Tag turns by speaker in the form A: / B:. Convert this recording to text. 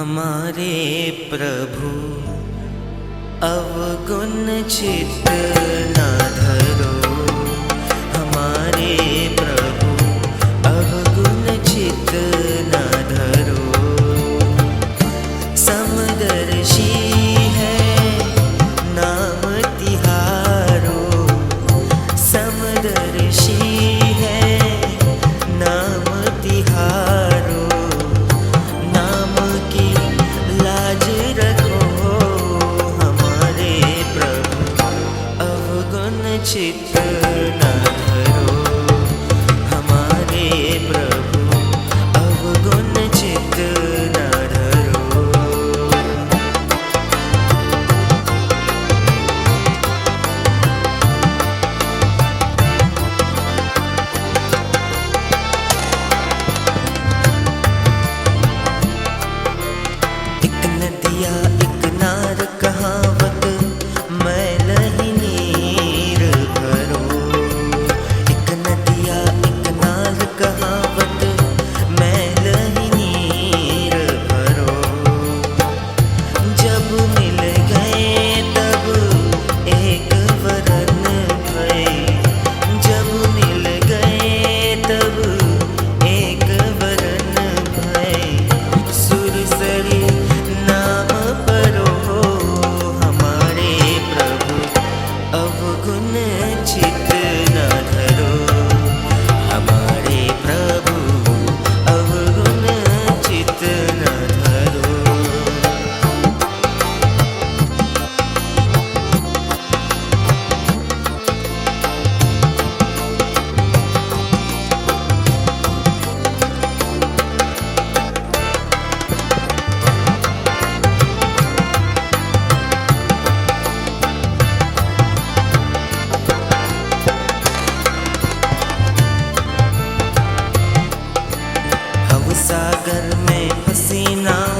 A: हमारे प्रभु अवगुण चित्त न धरो। हमारे प्रभु अवगुण चित्त न धरो। समदर्शी है नाम तिहारो। समदर्शी है नाम तिहारो। नाम की लाज रखो। हमारे प्रभु अवगुण चित्त न धरो। हमारे प्रभु अवगुण चित्त न धरो। एक नदिया एक नार कहावत मैल ही नीर भरो। एक नदिया एक नार कहावत मैल ही नीर भरो। जब मिल गए तब एक वरन भय। जब मिल गए तब एक वरन भय। सुरसरी नाम परो। हमारे प्रभु अवगुण चित्त न धरो। हमारे प्रभु अवगुण चित्त न धरो। भव सागर में फंसी नाव